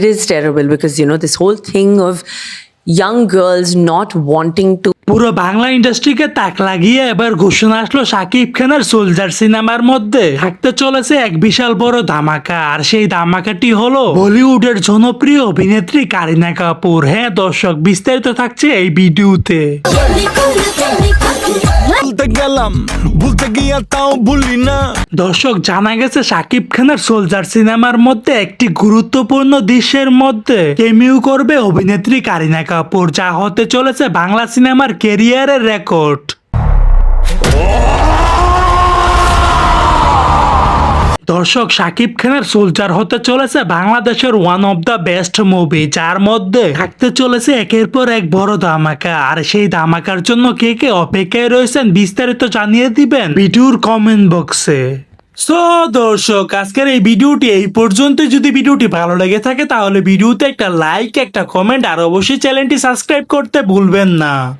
It is terrible because, this whole thing of young girls not wanting to পুরো বাংলা ইন্ডাস্ট্রিকে তাক লাগিয়ে এবার ঘোষণা আসলো শাকিব খানের সোলজার সিনেমার মধ্যে থাকতে চলেছে এক বিশাল বড় ধামাকা। আর সেই ধামাকাটি হলো বলিউডের জনপ্রিয় অভিনেত্রী কারিনা কাপুর। হ্যাঁ দর্শক, বিস্তারিত থাকছে এই ভিডিওতে। দর্শক, জানা গেছে শাকিব খানের সোলজার সিনেমার মধ্যে একটি গুরুত্বপূর্ণ দৃশ্যের মধ্যে কেমিউ করবে অভিনেত্রী কারিনা কাপুর, যা হতে চলেছে বাংলা সিনেমার ক্যারিয়ারের রেকর্ড। দর্শক, শাকিব খানের সোলজার হতে চলেছে বাংলাদেশের one of the best movie, যার মধ্যে থাকতে চলেছে একের পর এক বড় ধামাকা। আর সেই ধামাকার জন্য কে কে অপেক্ষায় রয়েছেন বিস্তারিত জানিয়ে দিবেন ভিডিওর কমেন্ট বক্সে। সো দর্শক, আজকের এই ভিডিওটি এই পর্যন্ত। যদি ভিডিওটি ভালো লেগে থাকে তাহলে ভিডিওতে একটা লাইক, একটা কমেন্ট আর অবশ্যই চ্যানেলটি সাবস্ক্রাইব করতে ভুলবেন না।